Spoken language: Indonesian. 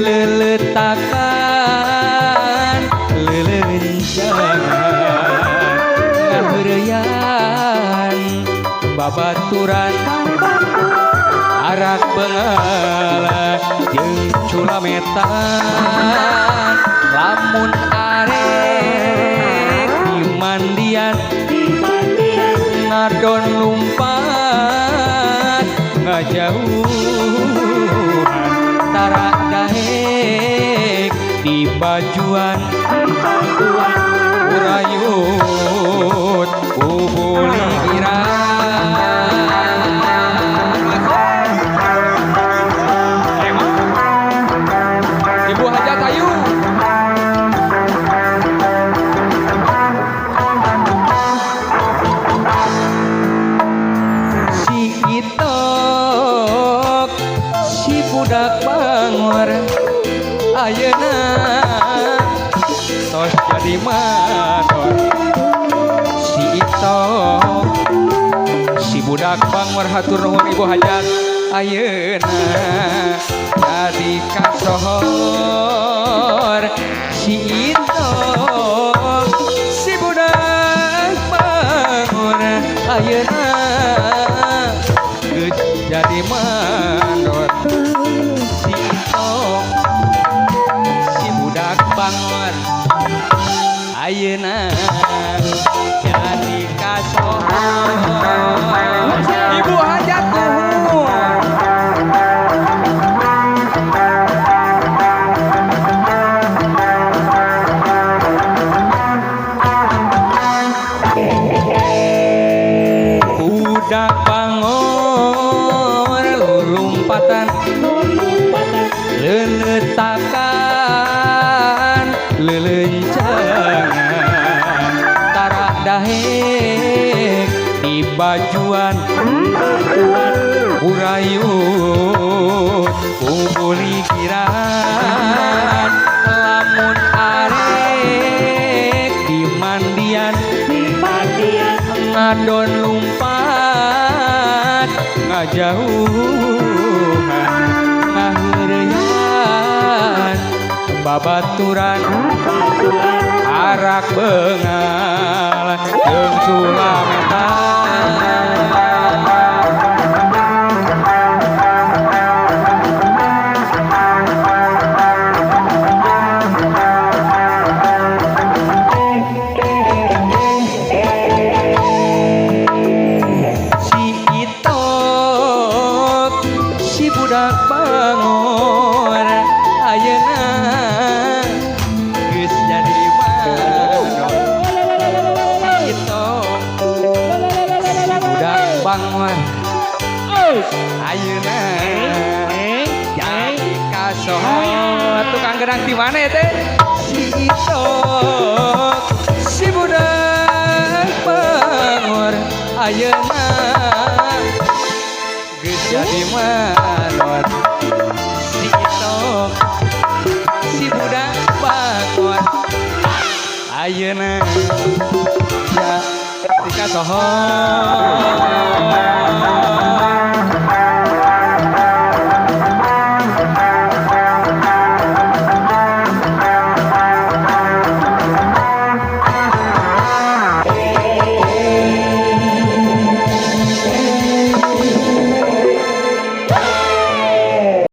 Leletakan lelencangan ngaheureyan babaturan arak bengalan jeung culametan lamun arek di mandian ngadon lumpat ngajauhan tara dahek di bajuan urayut ubuli irang Ibu Hajat ayu si itok si budak bangor ayeuna tos jadi manor si itok si budak bangor hatur nuhun Ibu Hajat ayeuna jadi kasohor si itok si budak bangor ayeuna geus jadi manor si itok si budak bangor ayeuna jadi kasohor Ibu Hajat nuhun budak bangor lulumpatan leletakan lelencangan tara dahek di bajuan urayut ubuli kiran lamun arek di mandian ngadon lumpat ngajauhan ngaheureyan babaturan arak bengal jeung culametan budak bangor ayeuna geus jadi manor si itok si budak bangor ayeuna jadi kasohor tukang gedang di mana ya teh si itok si budak bangor ayeuna geus jadi manor si itok si budak bangor ayeuna ya kasohor